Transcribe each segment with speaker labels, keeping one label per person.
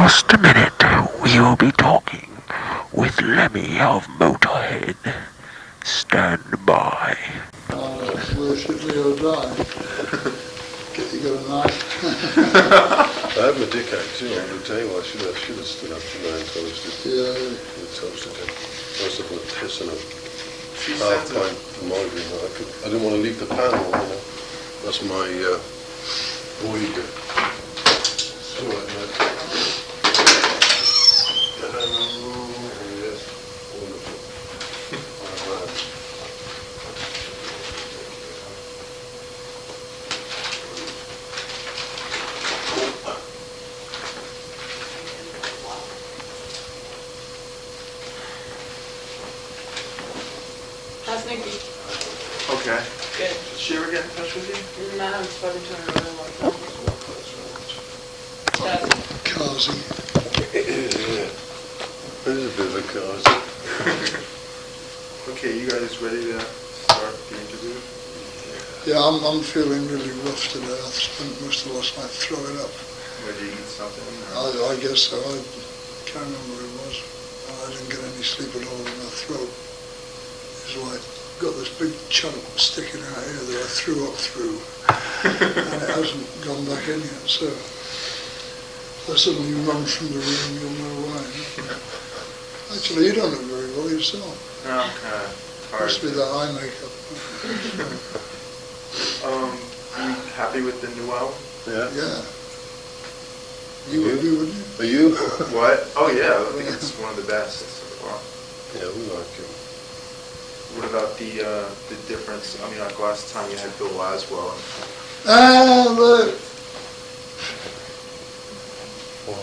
Speaker 1: just a minute, we will be talking with Lemmy of Motörhead. Stand by.
Speaker 2: Worship me or die. You got a knife?
Speaker 3: I had my dick out too on the table. I should have stood up tonight and toasted.
Speaker 2: Yeah.
Speaker 3: Toasted it. I was up with a piss and a half pint of margarine. I didn't want to leave the panel, you know. That's my void. It's all right, mate. Yes, wonderful.
Speaker 4: How's Nicky?
Speaker 5: Okay.
Speaker 4: Good.
Speaker 5: Did she ever get in touch with you?
Speaker 4: No, I haven't spoken to her in a really long time.
Speaker 2: Carsy.
Speaker 3: Yeah. It is a bit of a cause.
Speaker 5: Okay, you guys ready to start the interview?
Speaker 2: Yeah, I'm feeling really rough today. I've spent most of last night throwing up.
Speaker 5: Did you eat something?
Speaker 2: I guess so. I can't remember what it was. I didn't get any sleep at all in my throat. It's like, got this big chunk sticking out here that I threw up through. And it hasn't gone back in yet, so if I suddenly run from the room, you'll know why. Actually, you don't look very well yourself.
Speaker 5: No, I'm kind of tired.
Speaker 2: Must be that eye makeup.
Speaker 5: Are you happy with the new album?
Speaker 3: Yeah.
Speaker 2: Yeah. You would be, wouldn't you?
Speaker 3: Are you?
Speaker 5: What? Oh yeah, I think it's one of the best. Wow.
Speaker 3: Yeah, we like him.
Speaker 5: What about the difference? I mean, like last time you had Bill Laswell.
Speaker 2: Look.
Speaker 4: Oh,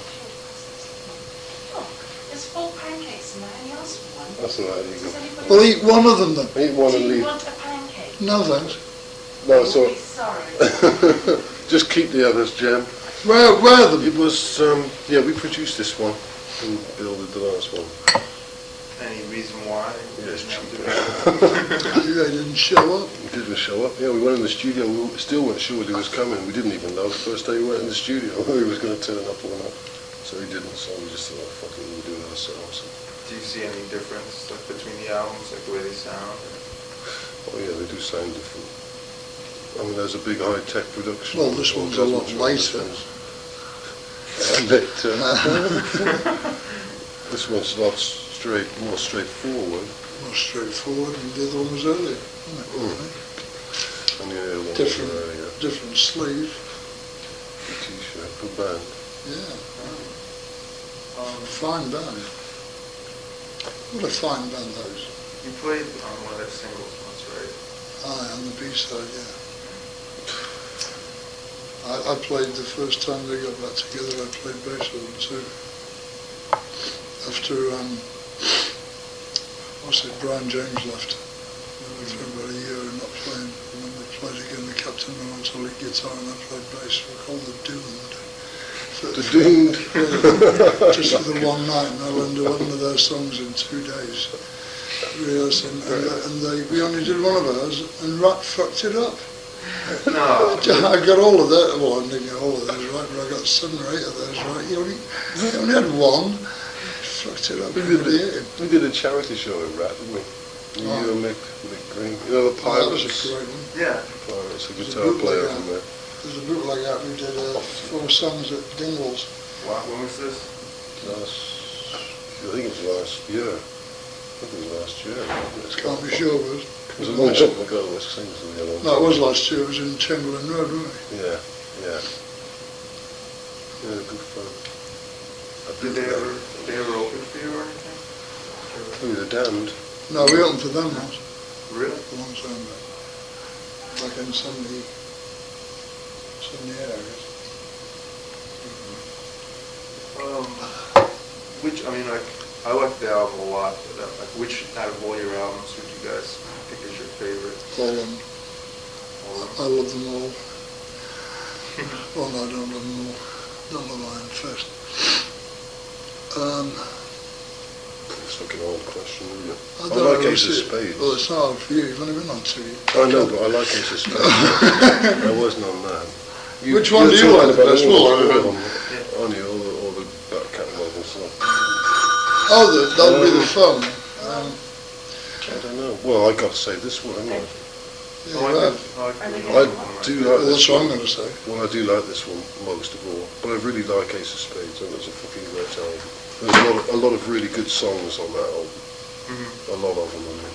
Speaker 4: there's 4 pancakes in there, and you asked for one.
Speaker 3: That's all right, you
Speaker 4: Does
Speaker 3: go.
Speaker 4: anybody
Speaker 2: Well, eat one of them then.
Speaker 3: Eat one
Speaker 4: Do
Speaker 3: and
Speaker 4: you
Speaker 3: leave.
Speaker 4: want a pancake?
Speaker 2: No thanks.
Speaker 3: No, it's all
Speaker 4: Really sorry.
Speaker 3: Just keep the others, Jem.
Speaker 2: Where are them?
Speaker 3: It was, yeah, we produced this one and Bill did the last one.
Speaker 5: Any reason why? you
Speaker 3: Yes,
Speaker 5: didn't have to do
Speaker 2: They didn't show up.
Speaker 3: We didn't show up. Yeah, we went in the studio. We still weren't sure he was coming. We didn't even know the first day we went in the studio he was going to turn up or not. So he didn't. So we just thought, fuck it, we'll do it ourselves.
Speaker 5: Do you see any difference like between the albums, like the way they sound?
Speaker 3: Oh yeah, they do sound different. I mean, there's a big high-tech production.
Speaker 2: Well, this one's a lot later.
Speaker 3: This one's a lot more straightforward.
Speaker 2: More straightforward, and the other one was earlier, wasn't it?
Speaker 3: And the other one
Speaker 2: Different,
Speaker 3: was earlier.
Speaker 2: different sleeve.
Speaker 3: The T-shirt, good band.
Speaker 2: Yeah. Fine band. What a fine band those.
Speaker 5: You played on one of their singles once, right?
Speaker 2: Aye, on the B-side, yeah. I played the first time they got back together, I played bass with them too. After, Brian James left. They were for about a year and not playing. And then they played again, the captain went on to lead guitar and I played bass. We were called the Doomed.
Speaker 3: The Doomed?
Speaker 2: Just for the one night, and I learned 11 of their songs in 2 days. Rehearsing, we only did one of ours, and Rat fucked it up.
Speaker 5: No.
Speaker 2: I got all of that. Well, I didn't get all of those right, but I got 7 or 8 of those right. You only had one. Fucked it up.
Speaker 3: We did a charity show in Rat, didn't we? You and Mick Green. You know the
Speaker 2: That was
Speaker 3: Pirates?
Speaker 2: a great one.
Speaker 5: Yeah.
Speaker 3: Pirates, a
Speaker 2: There's a
Speaker 3: guitar
Speaker 2: bootleg
Speaker 3: player
Speaker 2: out.
Speaker 3: from there.
Speaker 2: There's a bootleg out. We did 4 songs at Dingwall's.
Speaker 5: Wow. When was this?
Speaker 3: I think it was last year. I think it was last year.
Speaker 2: Can't be sure, but
Speaker 3: It was a long time ago. This thing's a long
Speaker 2: no, it was last year. It was in Chamberlain Road, wasn't it?
Speaker 3: Yeah, yeah. Yeah, good fun.
Speaker 5: Did they ever open for you or anything?
Speaker 3: Who, the Damned?
Speaker 2: No, we opened for them once.
Speaker 5: Really?
Speaker 2: A long time back. Back in 78, I guess.
Speaker 5: Which, I mean, like, I like the album a lot, but like, which out of all your albums would you guys think is your favorite?
Speaker 2: All of them.
Speaker 5: All of
Speaker 2: I love them all. Well, no, I don't love them all. Don't love Iron Fist.
Speaker 3: It's like an old question, isn't it?
Speaker 2: I
Speaker 3: I
Speaker 2: don't
Speaker 3: like
Speaker 2: know,
Speaker 3: Ace of Spades.
Speaker 2: Well, it's hard for you. You've only been on 2 years.
Speaker 3: I know, but I like Ace of Spades. I wasn't on that.
Speaker 2: Which one do you
Speaker 3: you're
Speaker 2: like the
Speaker 3: talking
Speaker 2: best?
Speaker 3: about
Speaker 2: Well,
Speaker 3: all of them. Only all the So,
Speaker 2: Oh, that'll be the phone.
Speaker 3: I don't know. Well, I got to say this one anyway.
Speaker 2: Yeah,
Speaker 5: I
Speaker 2: right.
Speaker 3: I do like
Speaker 2: Well,
Speaker 3: this
Speaker 2: that's what I'm
Speaker 3: one.
Speaker 2: going to say.
Speaker 3: Well, I do like this one most of all, but I really like Ace of Spades. I think it's a fucking great album. There's a lot of really good songs on that album. A lot of them, I mean.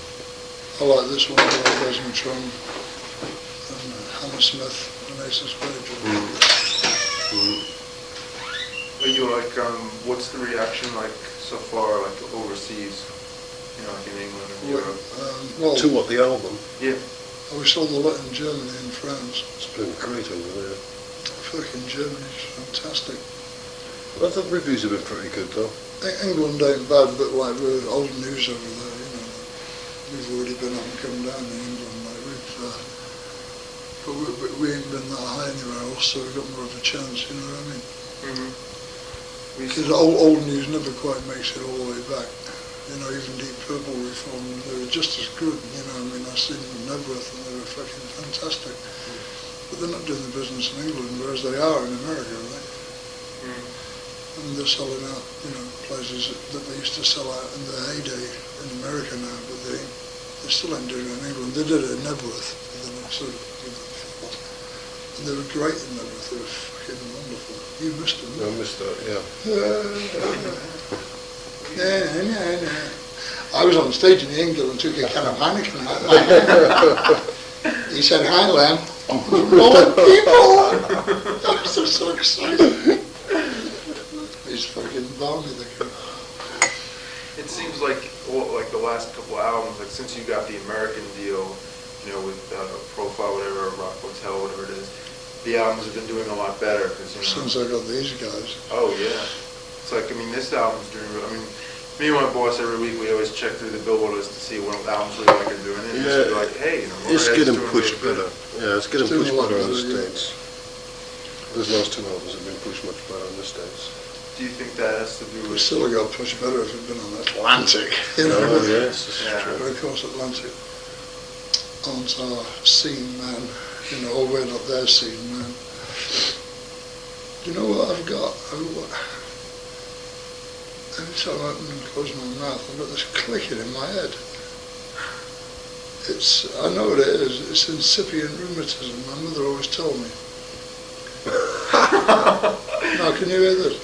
Speaker 2: I like this one, I like Desmond Trum and Hammersmith and Ace of Spades.
Speaker 5: Are you like, what's the reaction like so far, like overseas? You know, like in England and Europe?
Speaker 2: Well,
Speaker 3: To what, the album?
Speaker 5: Yeah.
Speaker 2: we sold a lot in Germany and France.
Speaker 3: It's been great over there.
Speaker 2: Fucking Germany's fantastic.
Speaker 3: I thought the reviews have been pretty good though.
Speaker 2: England ain't bad, but like we're old news over there, you know. We've already been up and come down in England, like but we ain't been that high anywhere else, so we've got more of a chance, you know what I mean? Because old news never quite makes it all the way back. You know, even Deep Purple reformed, they were just as good, you know, I mean, I seen Nebworth and they were fucking fantastic. But they're not doing the business in England, whereas they are in America, right? And they're selling out, you know, places that they used to sell out in their heyday in America now, but they still ain't doing it in England. They did it in Nebworth, but they're not sort of, and they were great in Nebworth, they were fucking wonderful. You missed them.
Speaker 3: I missed that, yeah.
Speaker 2: I was on stage in England and took a can of Heineken out my hand. He said, "Hi, Len." More people! I was so excited. He's fucking balmy, the kid.
Speaker 5: It seems like, well, like the last couple albums, like since you got the American deal, you know, with Profile, whatever, Rock Hotel, whatever it is, the albums have been doing a lot better. Cause, you know,
Speaker 2: Since I got these guys.
Speaker 5: Oh, yeah. It's like, I mean, this album's doing, I mean, me and my boss every week, we always check through the Billboard list to see what albums we like are doing it.
Speaker 3: Yeah.
Speaker 5: Just be like, hey, you know,
Speaker 3: It's
Speaker 5: Motörhead's
Speaker 3: getting
Speaker 5: doing
Speaker 3: pushed
Speaker 5: really
Speaker 3: better.
Speaker 5: good.
Speaker 3: Yeah, it's getting
Speaker 2: It's doing
Speaker 3: pushed
Speaker 2: a lot
Speaker 3: better in the
Speaker 2: better, yeah.
Speaker 3: States. Those last two albums have been pushed much better in the States.
Speaker 5: Do you think that has to do
Speaker 2: We
Speaker 5: with...
Speaker 2: still got pushed better if it'd been on Atlantic. You know?
Speaker 3: Oh, yes, this is
Speaker 5: Yeah.
Speaker 3: true.
Speaker 2: But of course Atlantic aren't our scene, man. You know, or we're not their scene, man. Do you know what I've got? Every time I open and close my mouth, I've got this clicking in my head. I know what it is, it's incipient rheumatism, my mother always told me. Now, can you hear this?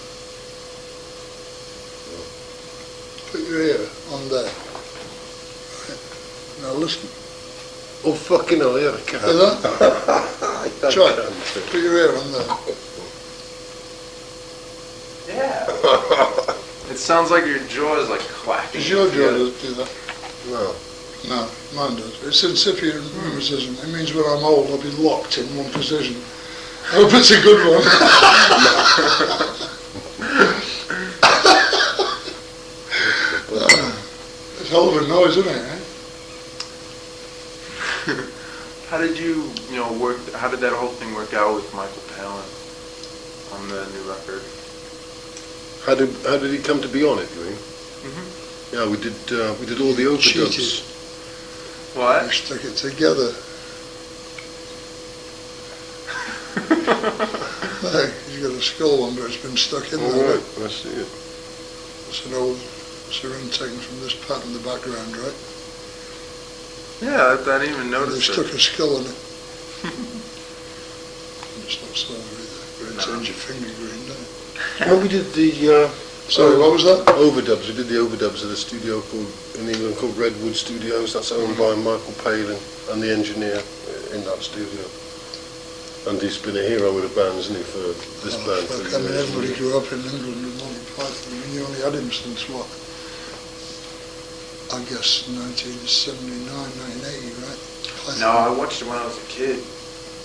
Speaker 2: Put your ear on there. Right. Now listen.
Speaker 3: Oh, fucking hell, yeah, I can.
Speaker 2: Hear that? Try it. Put your ear on there.
Speaker 5: Yeah. It sounds like your jaw is like clacking.
Speaker 2: Does your jaw
Speaker 5: together.
Speaker 2: do that?
Speaker 3: No.
Speaker 2: No, mine does. It's incipient rheumatism. It means when I'm old I'll be locked in one position. I hope it's a good one. It's a hell of a noise, isn't it?
Speaker 5: How did you know, how did that whole thing work out with Michael Palin on the new record?
Speaker 3: How did he come to be on it, you mean? Yeah, we did all the overdubs.
Speaker 2: Cheated.
Speaker 5: What?
Speaker 2: We stuck it together. Hey, he's got a skull under, it's been stuck in
Speaker 3: All
Speaker 2: there.
Speaker 3: right, I see it.
Speaker 2: It's an old syringe taken from this part in the background, right?
Speaker 5: Yeah, I didn't even
Speaker 2: And
Speaker 5: notice
Speaker 2: they've
Speaker 5: it.
Speaker 2: stuck a skull in it. It's not silver either, but it turns your finger green, doesn't it?
Speaker 3: Well, we did the
Speaker 2: Sorry, what was that?
Speaker 3: overdubs. We did the overdubs at a studio in England called Redwood Studios. That's owned by Michael Palin and the engineer in that studio. And he's been a hero with the band, isn't he, for this band for
Speaker 2: I mean,
Speaker 3: years.
Speaker 2: everybody grew up in England with Monty Python. I mean, you only had him since what? I guess 1979, 1980, right?
Speaker 5: No, I watched it when I was a kid.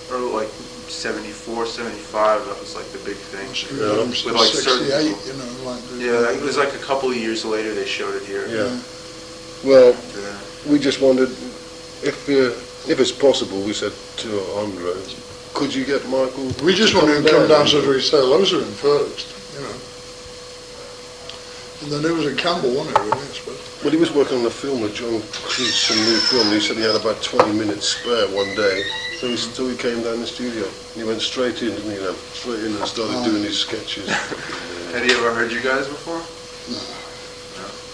Speaker 5: Or like 74, 75, that was like the big thing.
Speaker 3: Yeah.
Speaker 5: With like
Speaker 2: 68,
Speaker 5: certain
Speaker 2: you know, like...
Speaker 5: Yeah, it was like a couple of years later they showed it here.
Speaker 3: Yeah. Well,
Speaker 5: After that.
Speaker 3: we just wondered if it's possible, we said to Andre, could you get Michael?
Speaker 2: We just wanted him to come down so we say hello to him first, you know. And then there was a Campbell, wasn't it, really, I suppose?
Speaker 3: Well, he was working on a film with John Cleese, some new film. He said he had about 20 minutes spare one day. So he came down the studio. He went straight in, didn't he, then? Straight in and started doing his sketches.
Speaker 5: Had he ever heard you guys before?
Speaker 2: No.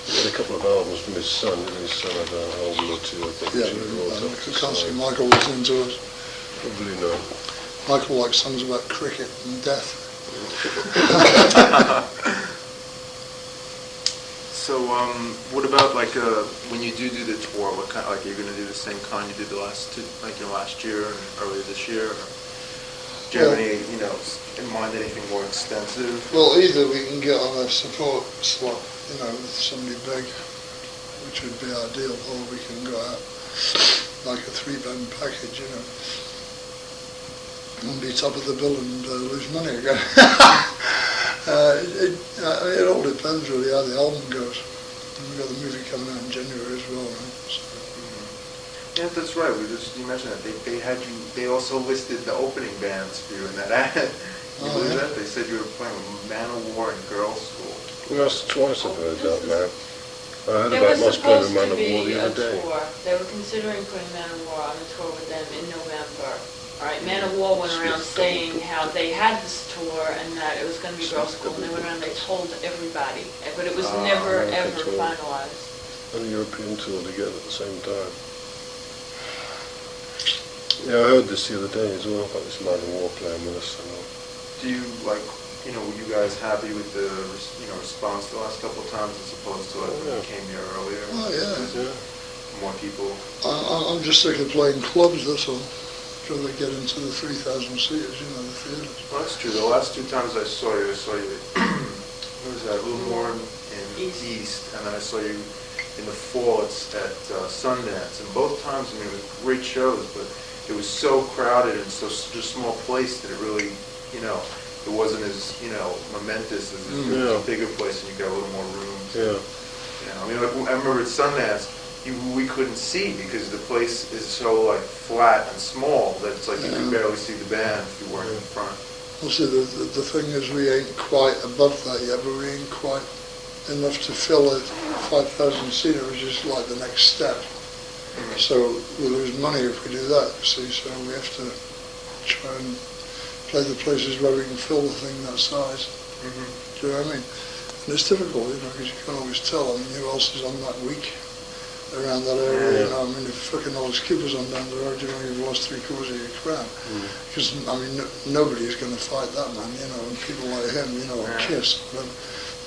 Speaker 3: He had a couple of albums from his son, and his son had an album or two, I think.
Speaker 2: Yeah, I can't see Michael was into it.
Speaker 3: Probably not.
Speaker 2: Michael likes songs about cricket and death.
Speaker 5: So, what about like when you do the tour? What kind? Like, you're gonna do the same kind you did the last two, like last year and earlier this year? Or do you have any, in mind anything more extensive?
Speaker 2: Well, either we can get on a support slot, with somebody big, which would be ideal, or we can go out like a 3-band package, and be top of the bill and lose money again. It all depends really how the album goes. And we've got the movie coming out in January as well, right? So.
Speaker 5: Yeah, that's right. You mentioned that they also listed the opening bands for you in that ad. You believe that? They said you were playing with Man of War and Girls School.
Speaker 3: Well, that's twice I've heard that, man. I heard
Speaker 6: There
Speaker 3: about
Speaker 6: was
Speaker 3: Moss playing
Speaker 6: supposed
Speaker 3: with Man
Speaker 6: to
Speaker 3: of War
Speaker 6: be
Speaker 3: the
Speaker 6: a
Speaker 3: other day.
Speaker 6: tour. They were considering putting Man of War on a tour with them in November. All right, Man of War went around saying how they had this tour and that it was going to be Girls School, and they went around and they told everybody, but it was never,
Speaker 3: American
Speaker 6: ever
Speaker 3: tour.
Speaker 6: finalized.
Speaker 3: And a European tour together at the same time. Yeah, I heard this the other day as well, about this Man of War playing with us.
Speaker 5: Do you were you guys happy with the response the last couple of times as opposed to when you came here earlier?
Speaker 2: Oh yeah.
Speaker 5: More people.
Speaker 2: I'm just sick of playing clubs. That's all. Till they get into the 3,000 seaters, the theatres.
Speaker 5: Well, that's true. The last two times I saw you, what was that, a little more in East, and then I saw you in the fall at Sundance. And both times, it was great shows, but it was so crowded and such a small place that it really, it wasn't as, momentous as a bigger place and you got a little more room.
Speaker 3: Yeah.
Speaker 5: I remember at Sundance, we couldn't see because the place is so flat and small that it's you could barely see the band if you weren't in front.
Speaker 2: Well, see, the thing is we ain't quite above that yet, but we ain't quite enough to fill a 5,000 seater, which is the next step. Mm-hmm. So we lose money if we do that, see, so we have to try and play the places where we can fill the thing that size. Mm-hmm. Do you know what I mean? And it's difficult, because you can't always tell, who else is on that week around that area, if fucking all those Coopers on down the road, you've lost 3/4 of your crowd. Because, nobody's going to fight that man, and people like him, or Kiss. But,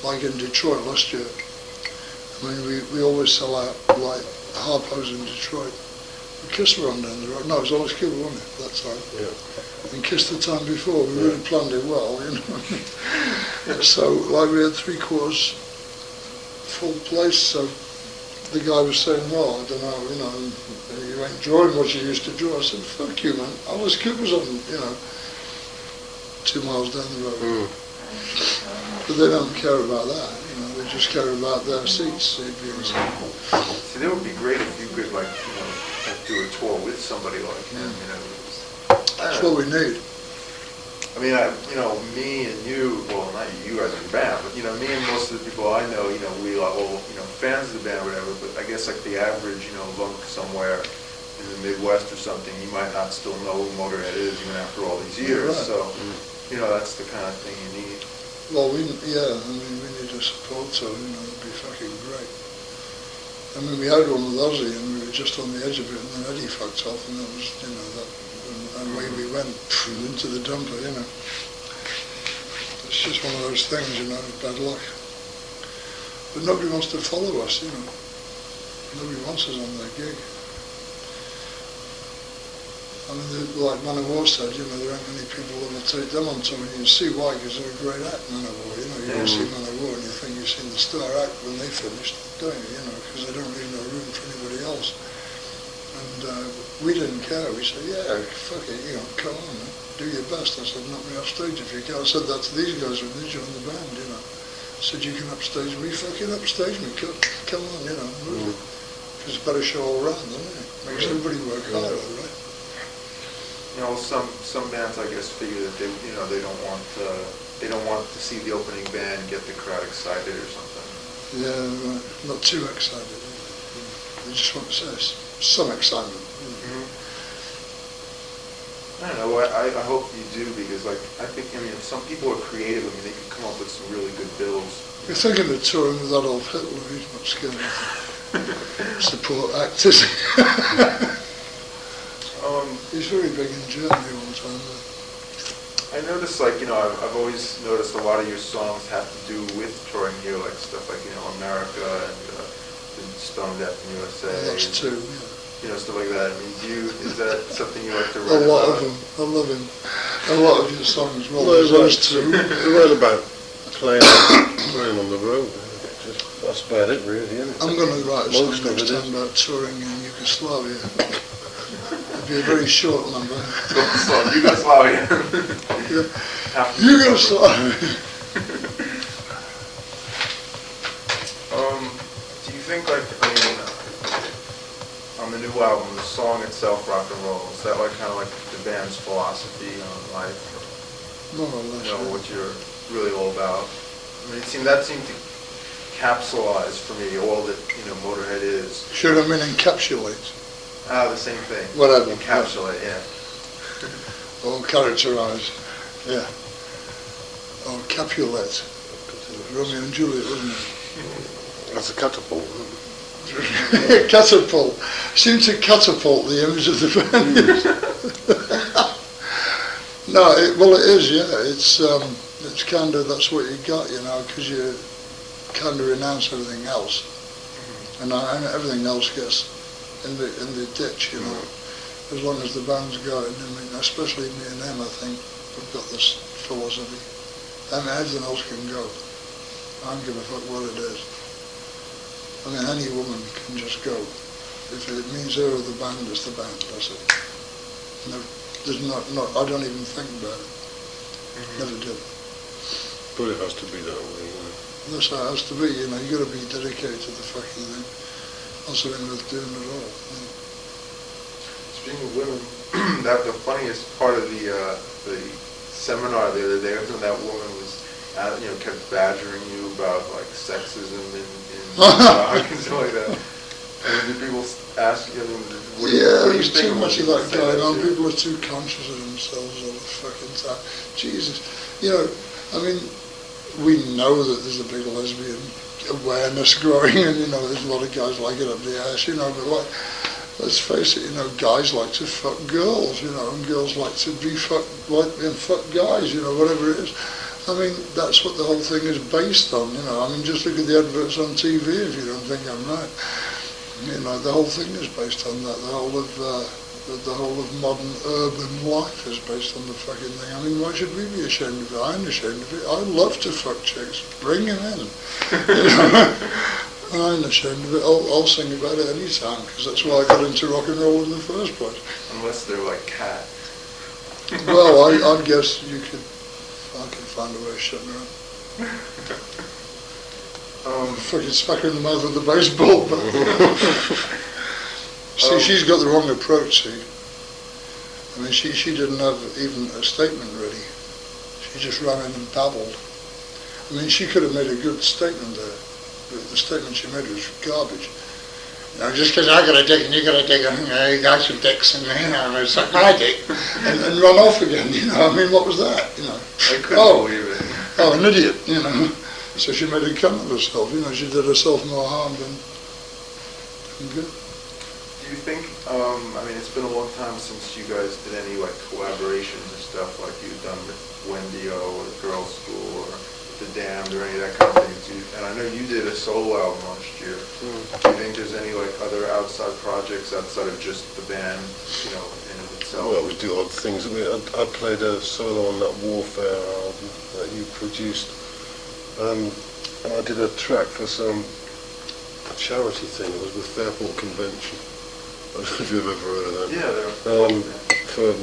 Speaker 2: like in Detroit last year, we always sell out, Harpo's in Detroit. The Kiss were on down the road. No, it was always Cooper, wasn't it, that time? Yeah. And Kiss the time before, we really planned it well, So, we had 3/4 full place, so the guy was saying, well, I don't know, you ain't drawing what you used to draw. I said, fuck you, man. I was Cooper's on, 2 miles down the road. But they don't care about that, they just care about their seats. See,
Speaker 5: that would be great if you could, do a tour with somebody like him,
Speaker 2: That's what we need.
Speaker 5: Me and you, well, not you guys are the band, but, me and most of the people I know, we are all, fans of the band or whatever, but I guess the average, lunk somewhere in the Midwest or something, you might not still know who Motörhead is even after all these years, so, that's the kind of thing you need.
Speaker 2: Well, we need a support tour, it'd be fucking great. We had one with Ozzy and we were just on the edge of it and then Eddie fucked off and that was, and away we went into the dumper, It's just one of those things, bad luck. But nobody wants to follow us, Nobody wants us on their gig. Like Man of War said, there aren't many people that will take them on tour, and you can see why, because they're a great act, Man of War. You don't see Man of War and you think you've seen the star act when they finished, don't you? Because they don't leave no room for anybody else. And we didn't care. We said, yeah, fuck it, come on, man. Do your best. I said, knock me off stage if you can. I said that to these guys when they joined the band, I said, you can upstage me, fucking upstage me, come on, move it. Because it's a better show all around, doesn't it? Makes everybody work harder, right?
Speaker 5: Some bands, I guess, figure that they don't want to see the opening band get the crowd excited or something.
Speaker 2: Yeah, right. Not too excited. They just want to say some excitement.
Speaker 5: Mm-hmm. I don't know, I hope you do, because like, I think, I mean, if some people are creative, I mean, they can come up with some really good bills.
Speaker 2: You're thinking of touring with Adolf Hitler, he's not scared of support actors. He's very big in Germany all the time.
Speaker 5: I noticed, like, you know, I've always noticed a lot of your songs have to do with touring here, like stuff like, you know, America and Stone Death in USA.
Speaker 2: Well, that's two, yeah.
Speaker 5: You know, stuff like that. I mean, is that something you like to
Speaker 2: A
Speaker 5: write
Speaker 2: lot
Speaker 5: about?
Speaker 2: of them. I love him. A lot of your songs. Well,
Speaker 3: Well,
Speaker 2: there's those two.
Speaker 3: We're right about playing on the road. That's about it, really, isn't it?
Speaker 2: I'm going to write a song
Speaker 3: Most of
Speaker 2: next
Speaker 3: it
Speaker 2: time
Speaker 3: is.
Speaker 2: about touring in Yugoslavia. It'll be a very short number.
Speaker 5: Yugoslavia.
Speaker 2: Yugoslavia.
Speaker 5: Do you think, like, I mean, on the new album, the song itself, Rock and Roll, is that like kind of like the band's philosophy on life?
Speaker 2: More or less.
Speaker 5: You know,
Speaker 2: Yeah.
Speaker 5: what you're really all about? I mean, that seemed to capsulize for me all that, you know, Motörhead is.
Speaker 2: Should I mean encapsulate?
Speaker 5: The same thing.
Speaker 2: Whatever.
Speaker 5: Encapsulate, yeah.
Speaker 2: Or characterise. Yeah. Or Capulet. Romeo and Juliet, wasn't it?
Speaker 3: That's a catapult.
Speaker 2: Catapult. Seemed to catapult the image of the band. No, well it is, yeah. It's kind of, that's what you got, you know, because you kind of renounce everything else, and everything else gets in the ditch, you know. As long as the band's going, I mean, especially me and them, I think we've got this philosophy. I mean, everything else can go. I don't give a fuck what it is. I mean, any woman can just go. If it means her or the band, it's the band, that's it. No, there's not, I don't even think about it. Never did.
Speaker 3: But it has to be that way, you know.
Speaker 2: That's how it has to be, you know, you got to be dedicated to the fucking thing. Also in with doing it all. Yeah.
Speaker 5: Speaking of women, the funniest part of the seminar the other day was when that woman was, you know, kept badgering you about like sexism in and stuff like that. And then people ask you, I mean, what do you
Speaker 2: there's
Speaker 5: think
Speaker 2: too much of
Speaker 5: people
Speaker 2: that
Speaker 5: say
Speaker 2: going on.
Speaker 5: to you?
Speaker 2: People are too conscious of themselves all the fucking time. Jesus, you know, I mean, we know that there's a big lesbian awareness growing, and you know, there's a lot of guys like it up the ass, you know, but like, let's face it, you know, guys like to fuck girls, you know, and girls like to be fucked, like, and fuck guys, you know, whatever it is. I mean, that's what the whole thing is based on, you know. I mean, just look at the adverts on TV if you don't think I'm right. You know, the whole thing is based on that. The whole of modern urban life is based on the fucking thing. I mean, why should we be ashamed of it? I'm ashamed of it. I love to fuck chicks. Bring them in. You know? I ain't ashamed of it. I'll sing about it any time, because that's why I got into rock and roll in the first place.
Speaker 5: Unless they're like cat.
Speaker 2: Well, I guess you could fucking find a way of shutting her up. Fucking smack her in the mouth with a baseball bat. See, she's got the wrong approach, see. I mean, she didn't have even a statement ready. She just ran in and babbled. I mean, she could have made a good statement there, but the statement she made was garbage. You know, just because I got a dick and you got a dick, and, you know, you got some dicks and, you know, it's like my dick, and run off again, you know. I mean, what was that, you know?
Speaker 5: I couldn't believe it.
Speaker 2: Oh, an idiot, you know. So she made a cunt of herself, you know. She did herself more harm than good.
Speaker 5: Do you think, I mean, it's been a long time since you guys did any like collaborations and stuff like you've done with Wendy or the Girls School or The Damned or any of that kind of thing. And I know you did a solo album last year. Do you think there's any like other outside projects outside of just the band, you know, in of itself?
Speaker 3: Well, we do odd things. I played a solo on that Warfare album that you produced. And I did a track for some charity thing. It was with Fairport Convention. I don't know if you've ever heard of that.
Speaker 5: Yeah, they're
Speaker 3: for a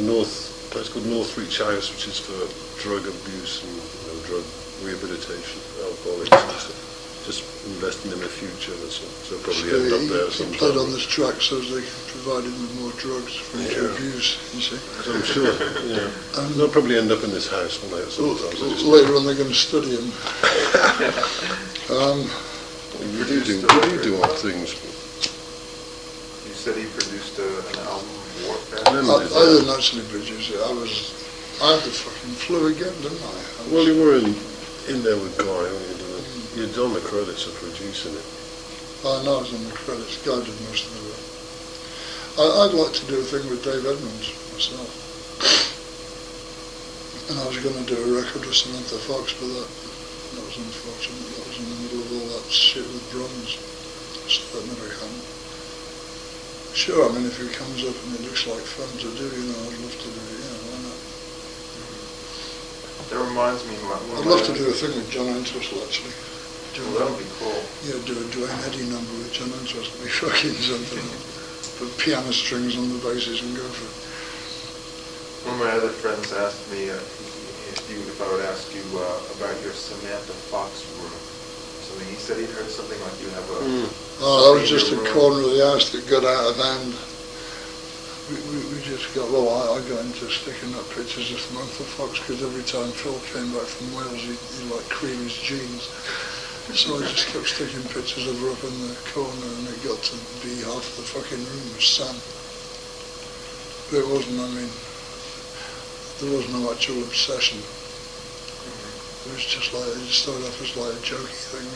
Speaker 3: place called North Reach House, which is for drug abuse and, you know, drug rehabilitation, alcoholics and stuff. Just investing in their future. So probably end up there
Speaker 2: He
Speaker 3: sometime.
Speaker 2: played on this track so they can provide him with more drugs for him to abuse, you see.
Speaker 3: I'm sure, yeah. They'll probably end up in this house one day sometimes.
Speaker 2: Later on they're going to study him.
Speaker 3: You do odd things.
Speaker 5: You said he produced an album, Warfare.
Speaker 2: I didn't actually produce it. I had the fucking flu again, didn't I?
Speaker 3: Well, you were in there with Guy, weren't you? You'd done the credits of producing it.
Speaker 2: I know I was in the credits. Guy did most of it. I'd like to do a thing with Dave Edmunds myself. And I was going to do a record with Samantha Fox, but that was unfortunate. That was in the middle of all that shit with Bronze. So that never happened. Sure, I mean, if it comes up and it looks like fun to do, I'd love to do it, why not?
Speaker 5: That reminds me of
Speaker 2: I'd love to do a thing with John Entwistle, actually.
Speaker 5: That would be cool.
Speaker 2: Yeah, do a Dwayne Eddy number with John Entwistle. It'd be fucking something. Put piano strings on the basses and go for it.
Speaker 5: One of my other friends asked me if I would ask you about your Samantha Fox room. Something he said he'd heard something like you have a.
Speaker 2: Oh, that was just a corner of the house that got out of hand. We just got, I got into sticking up pictures of Samantha Fox because every time Phil came back from Wales, he'd like cream his jeans. So I just kept sticking pictures of her up in the corner, and it got to be half the fucking room was sand. But it wasn't, there was no actual obsession. It was just like, it just started off as like a jokey thing,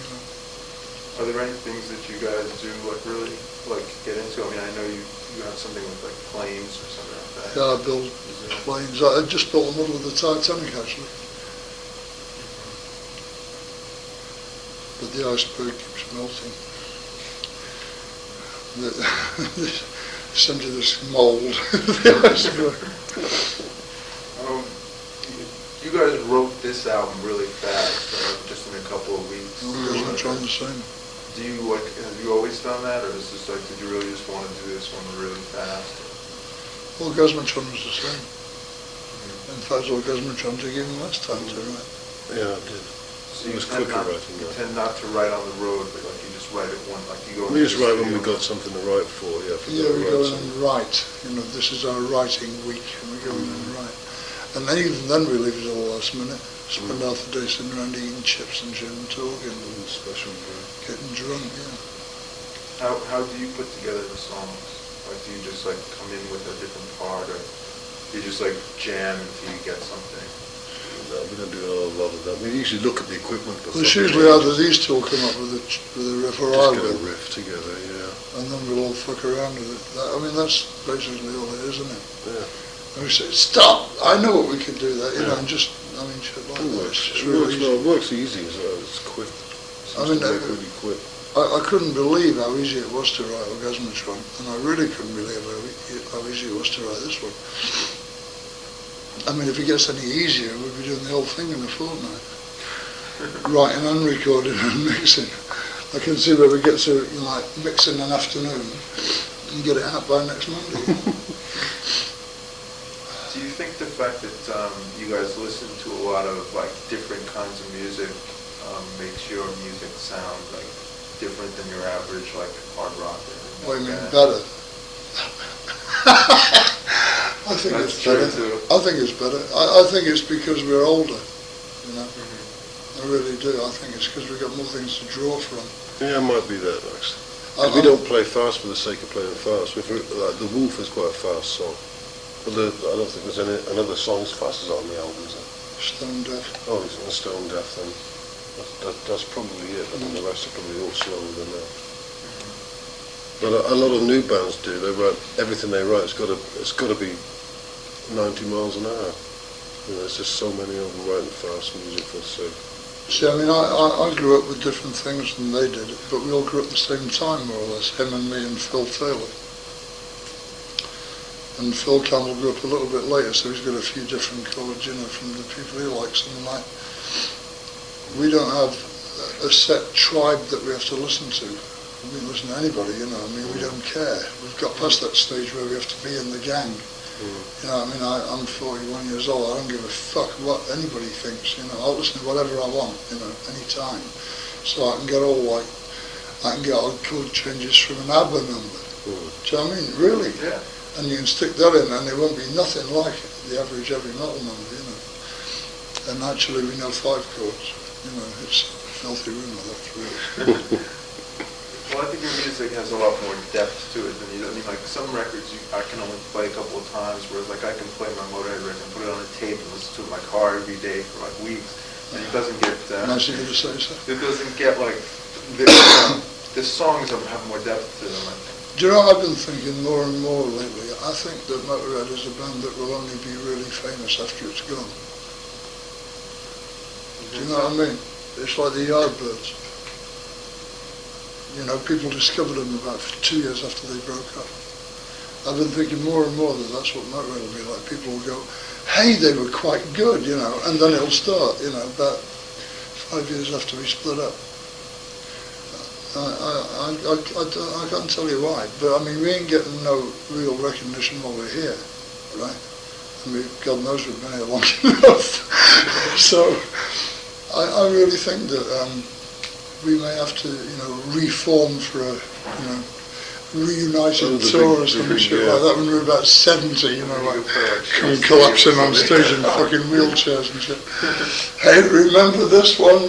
Speaker 5: Are there any things that you guys do, really, get into? I mean, I know you have something with, planes or something like that.
Speaker 2: Yeah, I built planes. I just built the model of the Titanic, actually. But the iceberg keeps melting. Sent to this mould.
Speaker 5: You guys wrote this album really fast, just in a couple of weeks.
Speaker 2: I'm trying the same.
Speaker 5: Do you have you always done that, or is this did you really just want to do this one really fast?
Speaker 2: Well, Gosmatron was the same. In fact, all Gosmatron took even less time to write.
Speaker 3: Yeah, I did.
Speaker 5: So
Speaker 3: it was quicker writing.
Speaker 5: You tend not to write on the road, but you just write it you go.
Speaker 3: We just write when we got something to write for.
Speaker 2: We go in and write. This is our writing week, and we go in and write. And then even then we leave it all last minute. Spend half the day sitting around eating chips and shit and talking and
Speaker 3: special
Speaker 2: getting drunk,
Speaker 5: How do you put together the songs? Do you just come in with a different part, or do you just jam until you get something?
Speaker 3: No, we don't do a lot of that. We usually look at the equipment.
Speaker 2: Well, it's usually either these two will come up with a riff or I will.
Speaker 3: Just get a riff together,
Speaker 2: and then we'll all fuck around with it. That's basically all it is, isn't it?
Speaker 3: Yeah.
Speaker 2: And we say, stop! I know what we can do that, and just, shit like that.
Speaker 3: It works easy as well. It's quick. Really quick.
Speaker 2: I couldn't believe how easy it was to write Orgasmatron, and I really couldn't believe how easy it was to write this one. If it gets any easier, we'd be doing the whole thing in a fortnight. Writing and recording and mixing. I can see where we get to, mix in an afternoon and get it out by next Monday.
Speaker 5: Do you think the fact that you guys listen to a lot of different kinds of music makes your music sound different than your average hard rock?
Speaker 2: What do you mean better? I think it's better. I think it's better. I think it's because we're older, I really do. I think it's because we've got more things to draw from.
Speaker 3: Yeah, it might be that, actually. We don't play fast for the sake of playing fast. The Wolf is quite a fast song. But I don't think there's another song as fast as on the album, is it?
Speaker 2: Stone Deaf.
Speaker 3: Oh, it's on Stone Deaf then. That's probably it. I think the rest are probably all slower than that. But a lot of new bands do. They write everything they write. It's got to be 90 miles an hour. There's just so many of them writing fast music for the sake.
Speaker 2: See, I grew up with different things than they did, but we all grew up at the same time, more or less. Him and me and Phil Taylor. And Phil Campbell grew up a little bit later, so he's got a few different chords, from the people he likes. And we don't have a set tribe that we have to listen to. We don't listen to anybody, we don't care. We've got past that stage where we have to be in the gang. I'm 41 years old, I don't give a fuck what anybody thinks, I'll listen to whatever I want, any time. So I can get all chord changes from an ABBA number. Do you know what I mean? Really?
Speaker 5: Yeah.
Speaker 2: And you can stick that in and there won't be nothing like the average heavy metal number, And actually we know 5 chords, it's a filthy room, that's really.
Speaker 5: Well, I think your music has a lot more depth to it than you. I mean, like some records I can only play a couple of times, whereas like I can play my Motörhead record and put it on a tape and listen to it in my car every day for like weeks, and it doesn't get.
Speaker 2: Nice of you to say so.
Speaker 5: It doesn't get like the songs have more depth to them. I think.
Speaker 2: Do you know, I've been thinking more and more lately. I think that Motörhead is a band that will only be really famous after it's gone. Do you know what I mean? It's like the Yardbirds. You know, people discovered them about 2 years after they broke up. I've been thinking more and more that that's what Motörhead will be like. People will go, hey, they were quite good, you know, and then it'll start, you know, about 5 years after we split up. I can't tell you why, but I mean, we ain't getting no real recognition while we're here, right? I mean, God knows we've been here long enough. So, I really think that we may have to, you know, reform for a, you know, reunited tour or some shit like that when we're about 70, you know, like come collapsing on stage in fucking wheelchairs and shit. Hey, remember this one?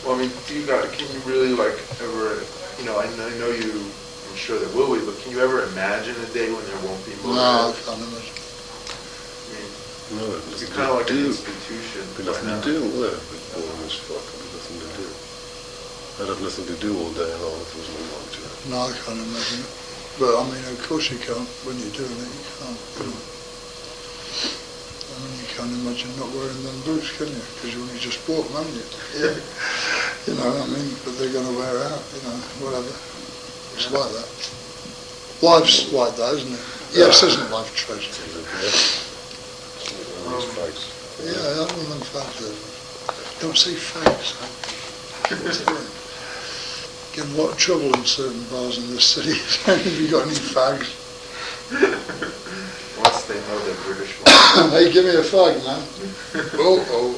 Speaker 5: Well, I mean, can you really like ever, you know, I know you, I'm sure there will be, but can you ever imagine a day when there won't be Motörhead?
Speaker 2: No, I can't imagine.
Speaker 5: I mean,
Speaker 3: No,
Speaker 5: it's kind of like an institution.
Speaker 3: Be nothing to do, would there? Boring as fuck, be nothing to do. I'd have nothing to do all day long if there was no Motörhead.
Speaker 2: No, I can't imagine it. But I mean, of course you can't. When you're doing it, you can't. You know. I mean, you can't imagine not wearing them boots, can you? Because you only just bought them, haven't you? Yeah. You know, I mean, but they're going to wear out, you know, whatever. It's like that. Life's like that, isn't it? Yes, isn't life treasure? Yeah, other than fags. Don't say fags. Get in a lot of trouble in certain bars in this city. Have you got any fags?
Speaker 5: Once they know they're British.
Speaker 2: Hey, give me a fag, man. Oh.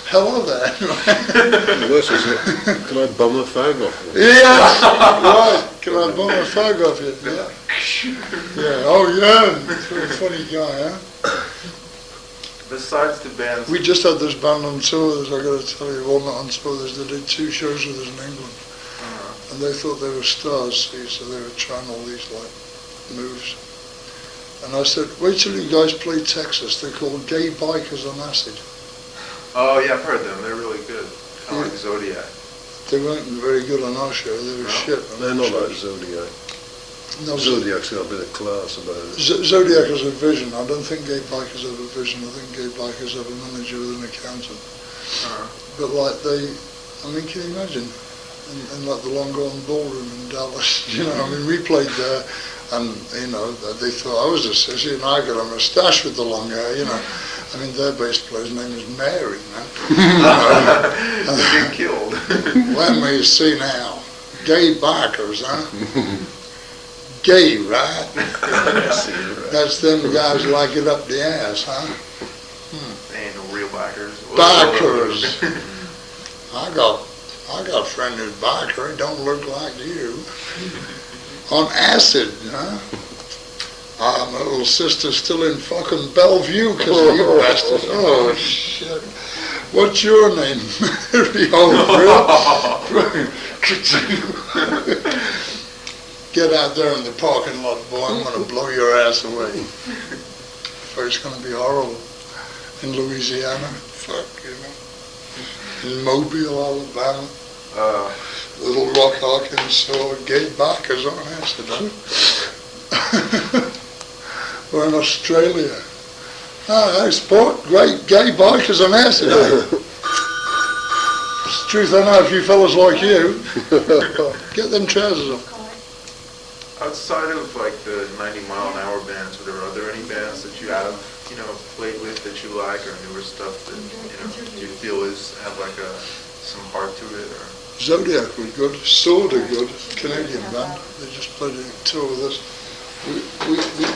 Speaker 2: Hello there.
Speaker 3: The worst is, can I bum a fag off you?
Speaker 2: Yeah, right. Can I bum a fag off you? Yeah. Yeah. Oh, yeah. You're a funny guy, huh?
Speaker 5: Besides the bands,
Speaker 2: We just had this band on tour. I got to tell you, well, not on tour. They did 2 shows with us in England, and they thought they were stars. See, so they were trying all these like moves. And I said, wait till you guys play Texas. They're called Gay Bikers on Acid.
Speaker 5: oh yeah, I've heard them. They're really good. Kind of like Zodiac.
Speaker 2: They weren't very good on our show. They were shit. on
Speaker 3: They're
Speaker 2: our
Speaker 3: not
Speaker 2: show.
Speaker 3: like Zodiac.
Speaker 2: No,
Speaker 3: Zodiac's got a bit of class about it.
Speaker 2: Zodiac has a vision. I don't think Gay Bikers have a vision. I think Gay Bikers have a manager with an accountant. But like I mean, can you imagine? In like the Long Gone Ballroom in Dallas, you know, I mean, we played there, and, you know, they thought I was a sissy, and I got a moustache with the long hair, you know. I mean, their bass player's name is Mary, man.
Speaker 5: They get killed.
Speaker 2: Let me see now. Gay Bikers, huh? Gay, right? That's them guys who like it up the ass, huh?
Speaker 5: They ain't no real bikers.
Speaker 2: Bikers. I got a friend who's biker. He don't look like you. On acid, huh? My little sister's still in fucking Bellevue because of you bastards. Oh, shit. What's your name? Mary? Get out there in the parking lot, boy. I'm going to blow your ass away. It's going to be horrible. In Louisiana. Fuck, you know. In Mobile, Alabama. Little Rock, Arkansas. Gay bikers on acid, huh? We're in Australia. Hey, sport, great gay bikers on acid, eh? It's the truth, I know a few fellas like you. Get them trousers on.
Speaker 5: Outside of like the 90-mile-an-hour bands, whatever, are there any bands that you have, you know, played with that you like, or newer stuff that, you know, you feel have like some heart to it, or?
Speaker 2: Zodiac were good, sorta good, Canadian band. They just played a tour with us.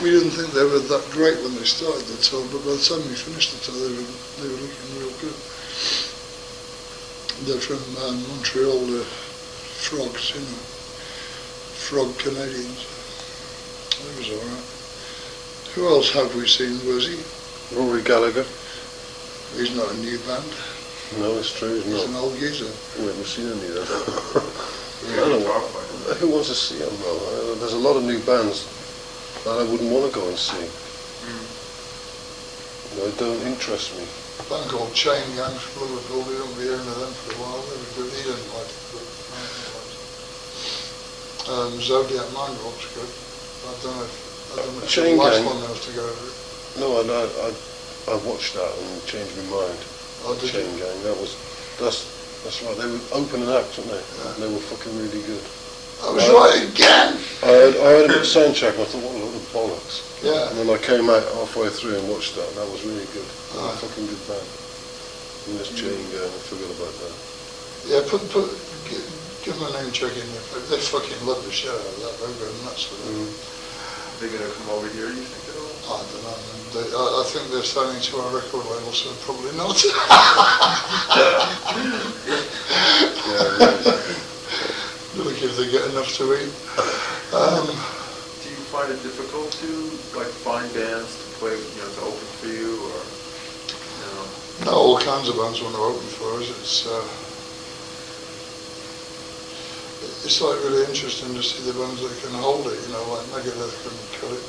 Speaker 2: We didn't think they were that great when they started the tour, but by the time we finished the tour, they were looking real good. They're from Montreal, the Frogs, you know, Frog Canadians. That was all right. Who else have we seen, Wurzel?
Speaker 3: Rory Gallagher.
Speaker 2: He's not a new band.
Speaker 3: No, it's true,
Speaker 2: He's an
Speaker 3: no.
Speaker 2: old geezer.
Speaker 3: We haven't seen any of that. I don't know. Who wants to see them though? There's a lot of new bands that I wouldn't want to go and see. They don't interest me.
Speaker 2: A band called Chain Gang from Liverpool, we don't be hearing of them for a while. They were good. He didn't like it, but I liked it. Zodiac Mind Rock's good. I don't know if
Speaker 3: Chain
Speaker 2: the last
Speaker 3: Gang.
Speaker 2: one knows to go over it.
Speaker 3: No, I watched that and changed my mind.
Speaker 2: Oh, did
Speaker 3: Chain
Speaker 2: you?
Speaker 3: Gang, that's right. They were opening acts, weren't they?
Speaker 2: Yeah.
Speaker 3: They were fucking really good.
Speaker 2: I was right again!
Speaker 3: I heard them at sound check and I thought, what a load of bollocks.
Speaker 2: Yeah.
Speaker 3: And then I came out halfway through and watched that, and that was really good.
Speaker 2: Ah.
Speaker 3: A fucking good band. And this Chain Gang, I forgot about that.
Speaker 2: Yeah, give them a name check in there. They fucking love the shit out of that. They're going nuts with it.
Speaker 5: Are they gonna come over here, you think, at all?
Speaker 2: I don't know. I think they're signing to our record label, so probably not. Look if they get enough to eat.
Speaker 5: Do you find it difficult to like find bands to play, to open for you, or
Speaker 2: No, all kinds of bands want to open for us. It's like really interesting to see the bands that can hold it, like Megadeth couldn't cut it.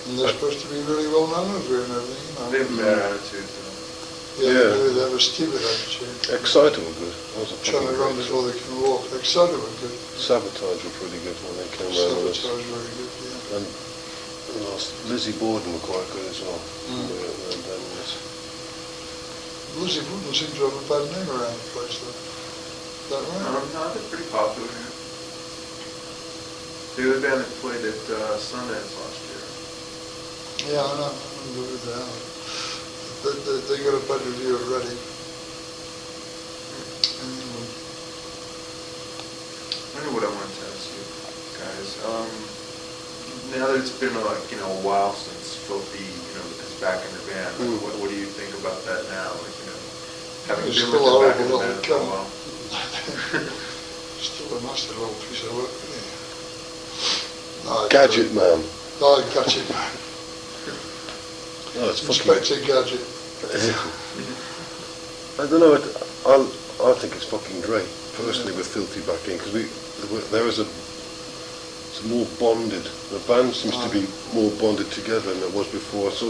Speaker 2: And they're supposed to be really well known over here and everything,
Speaker 5: they have a bad attitude?
Speaker 2: Yeah, they have a stupid attitude.
Speaker 3: Exciter were good. That was a
Speaker 2: Trying to run
Speaker 3: fucking
Speaker 2: before they can walk. Exciter were good.
Speaker 3: Sabotage were pretty good when they came around with us.
Speaker 2: Sabotage very good, yeah.
Speaker 3: And Lizzie Borden were quite good as well.
Speaker 2: Lizzie Borden seems to have a bad name around the place, though. Is that right?
Speaker 5: No, they're pretty popular here. The other band that played at Sundance last year.
Speaker 2: Yeah, I know. I remember who they are. They got a bad review already.
Speaker 5: I know what I wanted to ask you guys. Now that it's been a while since Filthy, is back in the band, what do you think about that now? Having
Speaker 2: It's
Speaker 5: been
Speaker 2: still
Speaker 5: with them back
Speaker 2: horrible
Speaker 5: in the
Speaker 2: little
Speaker 5: band for a
Speaker 2: cunt.
Speaker 5: while.
Speaker 2: Still a nasty little piece of work, isn't he? No,
Speaker 3: Gadget Man.
Speaker 2: No, Gadget Man.
Speaker 3: Oh, it's fucking...
Speaker 2: Inspector Gadget.
Speaker 3: I don't know. I think it's fucking great, personally, with Filthy back in, because there is it's more bonded. The band seems to be more bonded together than it was before. It's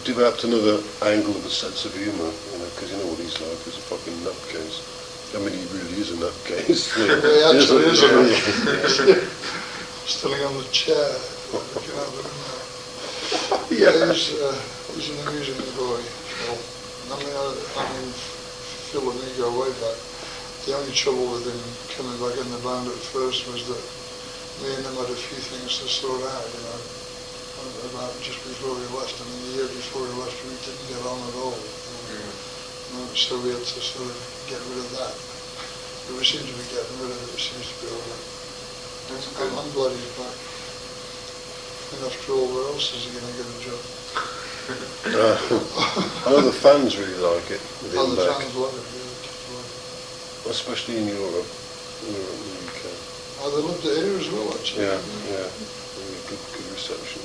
Speaker 3: developed another angle of a sense of humour, because you know what he's like. He's a fucking nutcase. I mean, he really is a nutcase.
Speaker 2: He actually is a nutcase. Standing on the chair. Looking at them. Yeah, he's an amusing boy, Phil. I mean, Phil and me go way back. The only trouble with him coming back in the band at first was that me and him had a few things to sort out, about just before he left. I mean, the year before he left, we didn't get on at all. So we had to sort of get rid of that. But we seem to be getting rid of it. It seems to be all right. I'm glad he's back. And after all, where else is he going to get a job?
Speaker 3: I know the fans really like it with him
Speaker 2: The
Speaker 3: back,
Speaker 2: fans love it, yeah, the kids love it.
Speaker 3: especially in Europe, in the UK.
Speaker 2: Oh, they loved it here as well, actually.
Speaker 3: Yeah. Really good reception.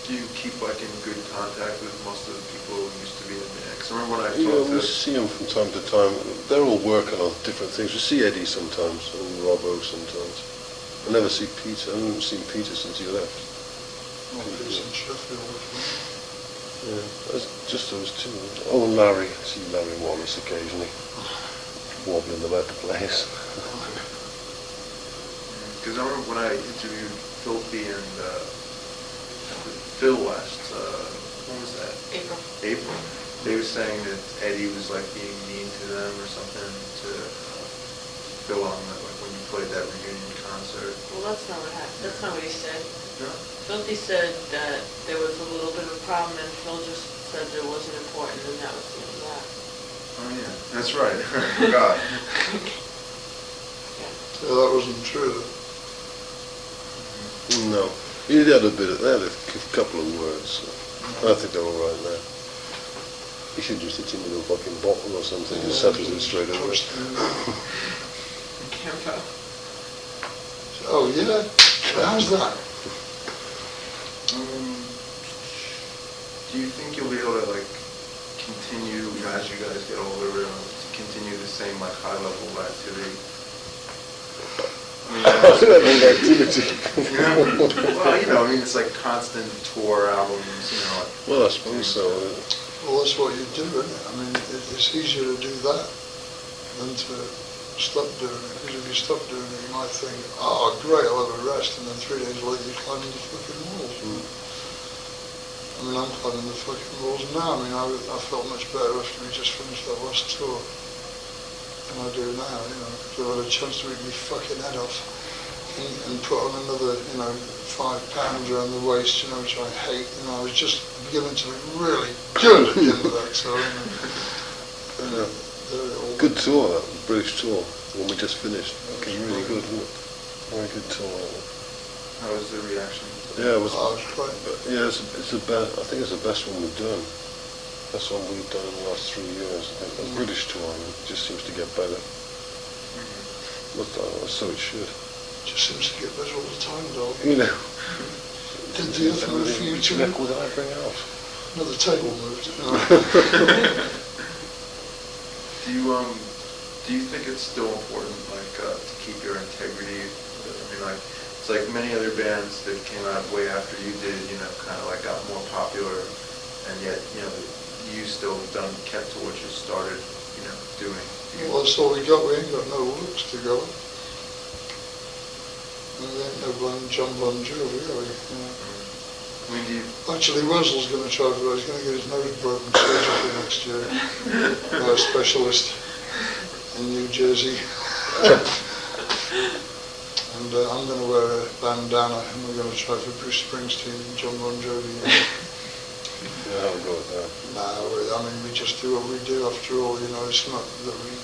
Speaker 5: Do you keep in good contact with most of the people who used to be in the band? 'Cause I remember when I
Speaker 3: Yeah,
Speaker 5: talked
Speaker 3: we
Speaker 5: to...
Speaker 3: see them from time to time. They're all working on different things. We see Eddie sometimes, and Robbo sometimes. I never see Peter. I haven't seen Peter since he left.
Speaker 2: He's in Sheffield as well.
Speaker 3: Yeah, that's just those two. Oh, and Larry. I see Larry Wallace occasionally, wobbling about the place.
Speaker 5: Because I remember when I interviewed Filthy and Phil last, when was that? April. They were saying that Eddie was being mean to them or something to Phil on when you played that reunion concert.
Speaker 6: Well, that's not what happened. That's not what he said.
Speaker 5: No?
Speaker 6: Filthy said that there was a little bit of a problem, and Phil just said that it wasn't important, and that was the end of that.
Speaker 5: Oh yeah, that's right. I forgot.
Speaker 2: Yeah, that wasn't true.
Speaker 3: No, he had a couple of words. I think they're all right now. He should just hit him with a fucking bottle or something and settles it straight away.
Speaker 2: Oh yeah, how's that?
Speaker 5: Do you think you'll be able to as you guys get older, to continue the same like high level of activity?
Speaker 3: Activity.
Speaker 5: Well, I mean, it's like constant tour albums, like.
Speaker 3: Well, I suppose so.
Speaker 2: Well, that's what you do, isn't it? I mean, it's easier to do that than to stop doing it. Because if you stop doing it, you might think, oh, great, I'll have a rest, and then 3 days later you're climbing the fucking walls. I mean, I'm climbing the fucking walls now. I mean, I felt much better after we just finished that last tour than I do now, because I've had a chance to eat my fucking head off and put on another, 5 pounds around the waist, which I hate. I was just beginning to look really good at the end of that tour.
Speaker 3: Good tour, that British tour, when we just finished. Okay, really good, wasn't it? Very good tour.
Speaker 5: How was the reaction?
Speaker 3: Yeah, it was.
Speaker 2: Oh, it was great.
Speaker 3: Yeah, it's the best. I think it's the best one we've done. Best one we've done in the last 3 years. I think the British tour it just seems to get better. So it should.
Speaker 2: Just seems to get better all the time, though.
Speaker 3: Did
Speaker 2: the other one a few
Speaker 3: Which record did I bring out?
Speaker 2: Another table moved.
Speaker 5: Do you think it's still important, to keep your integrity? I mean, it's like many other bands that came out way after you did, kind of got more popular, and yet, you still kept to what you started, doing.
Speaker 2: Well, that's all we got. We ain't got no looks to go. We ain't no John Bon Jovi, are we?
Speaker 5: I mean,
Speaker 2: Actually, Wurzel's going to try for that. He's going to get his nose broken surgically next year by a specialist in New Jersey. And I'm going to wear a bandana, and we're going to try for Bruce Springsteen and John Bon Jovi.
Speaker 3: Yeah, I'll go with that.
Speaker 2: No, I mean, we just do what we do. After all, it's not that we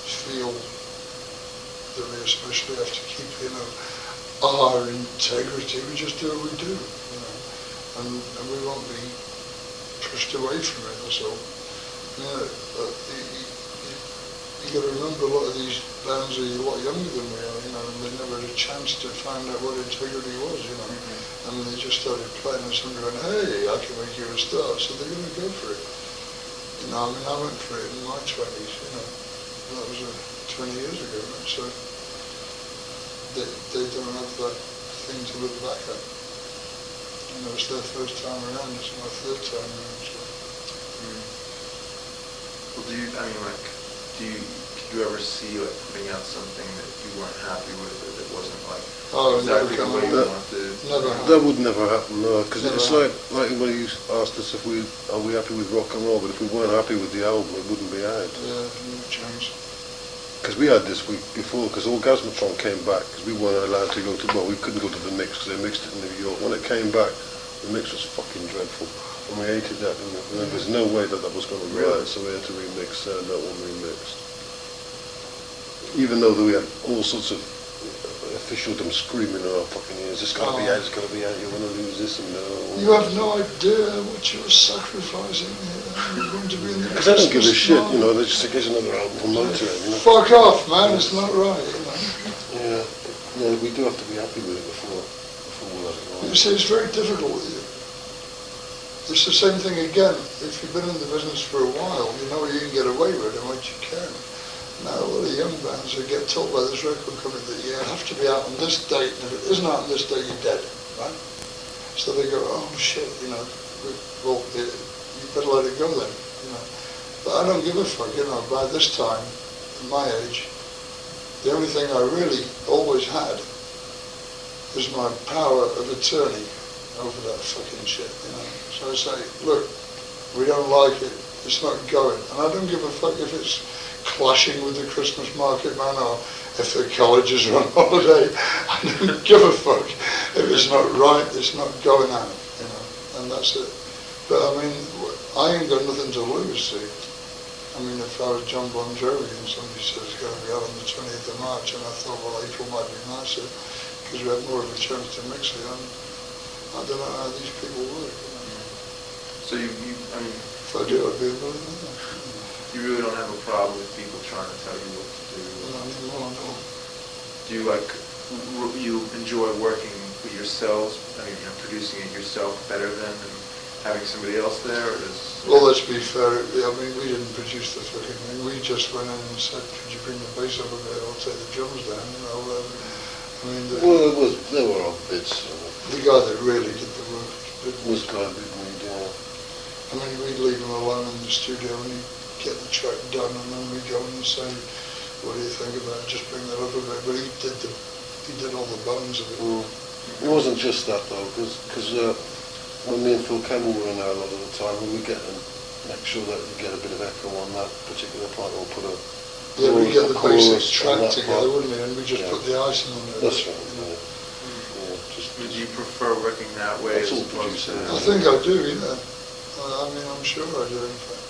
Speaker 2: feel that we especially have to keep, our integrity. We just do what we do, and we won't be pushed away from it. That's all. You got to remember, a lot of these bands are a lot younger than we are, and they never had a chance to find out what integrity was, I mean, they just started playing and somebody went, hey, I can make you a star, so they're going to go for it. I mean, I went for it in my 20s, that was 20 years ago, right? So they don't have that thing to look back at. It's their first time around, it's my third time around, so.
Speaker 5: Well, could you ever see putting out something that you weren't happy with, or that wasn't exactly the way you wanted?
Speaker 3: That would never happen, no, because it's like when you asked us if are we happy with rock and roll, but if we weren't happy with the album, it wouldn't be out.
Speaker 2: Yeah, no chance.
Speaker 3: Because we had this week before, because Orgasmatron came back, because we weren't allowed to go to, we couldn't go to the mix because they mixed it in New York. When it came back, the mix was fucking dreadful. And we hated that, and there was no way that was going to be right, so we had to remix that one remixed. Even though we had all sorts of officialdom screaming in our fucking ears, it's got to be out, it's got to be out, you're going to lose this and that.
Speaker 2: You have no idea what you're sacrificing here. You're going to be in the
Speaker 3: Because I don't give a shit, they just think it's another album from Motörhead,
Speaker 2: Fuck off, man, it's not right,
Speaker 3: Yeah, we do have to be happy with it before we let it go.
Speaker 2: You see, it's very difficult with you. It's the same thing again. If you've been in the business for a while, you know you can get away with it and what you can. Now, a lot of young bands that get told by this record company that you have to be out on this date, and if it isn't out on this date, you're dead, right? So they go, oh shit, well, you better let it go then, But I don't give a fuck, by this time, at my age, the only thing I really always had is my power of attorney over that fucking shit, So I say, look, we don't like it, it's not going. And I don't give a fuck if it's clashing with the Christmas market man or if the colleges are on holiday. I don't give a fuck. If it's not right, it's not going out, and that's it. But I mean, I ain't got nothing to lose, see. I mean, if I was John Bon Jovi and somebody says it's going to be out on the 20th of March, and I thought, well, April might be nicer because we have more of a chance to mix it. I don't know how these people work.
Speaker 5: So I mean,
Speaker 2: if I do, I'd be a millionaire.
Speaker 5: You really don't have a problem with people trying to tell you what to do?
Speaker 2: No, no.
Speaker 5: Do you enjoy working with yourselves? I mean, producing it yourself better than having somebody else there, or does?
Speaker 2: Well, let's be fair, I mean, we didn't produce the fucking thing, we just went in and said, could you bring the bass up a bit, I'll take the drums down, you know, I mean,
Speaker 3: Well, there were odd bits.
Speaker 2: the guy that really did the work
Speaker 3: Was kind of big need, yeah.
Speaker 2: I mean, we'd leave him alone in the studio and he'd get the track done and then we'd go in and say, what do you think about it? Just bring that up a bit. But he did all the bones of it.
Speaker 3: It wasn't just that though, because when me and Phil Campbell were in there a lot of the time, we would make sure that you get a bit of echo on that particular part, or put a
Speaker 2: Yeah, we get the basic
Speaker 3: chorus
Speaker 2: track
Speaker 3: on that
Speaker 2: together,
Speaker 3: part.
Speaker 2: wouldn't we? And we just put the icing on it.
Speaker 3: That's right.
Speaker 2: You know.
Speaker 5: Would you prefer working that way
Speaker 3: That's
Speaker 5: as
Speaker 3: all
Speaker 5: opposed to?
Speaker 3: producing.
Speaker 2: I think I do, yeah. I mean, I'm sure I do, in fact.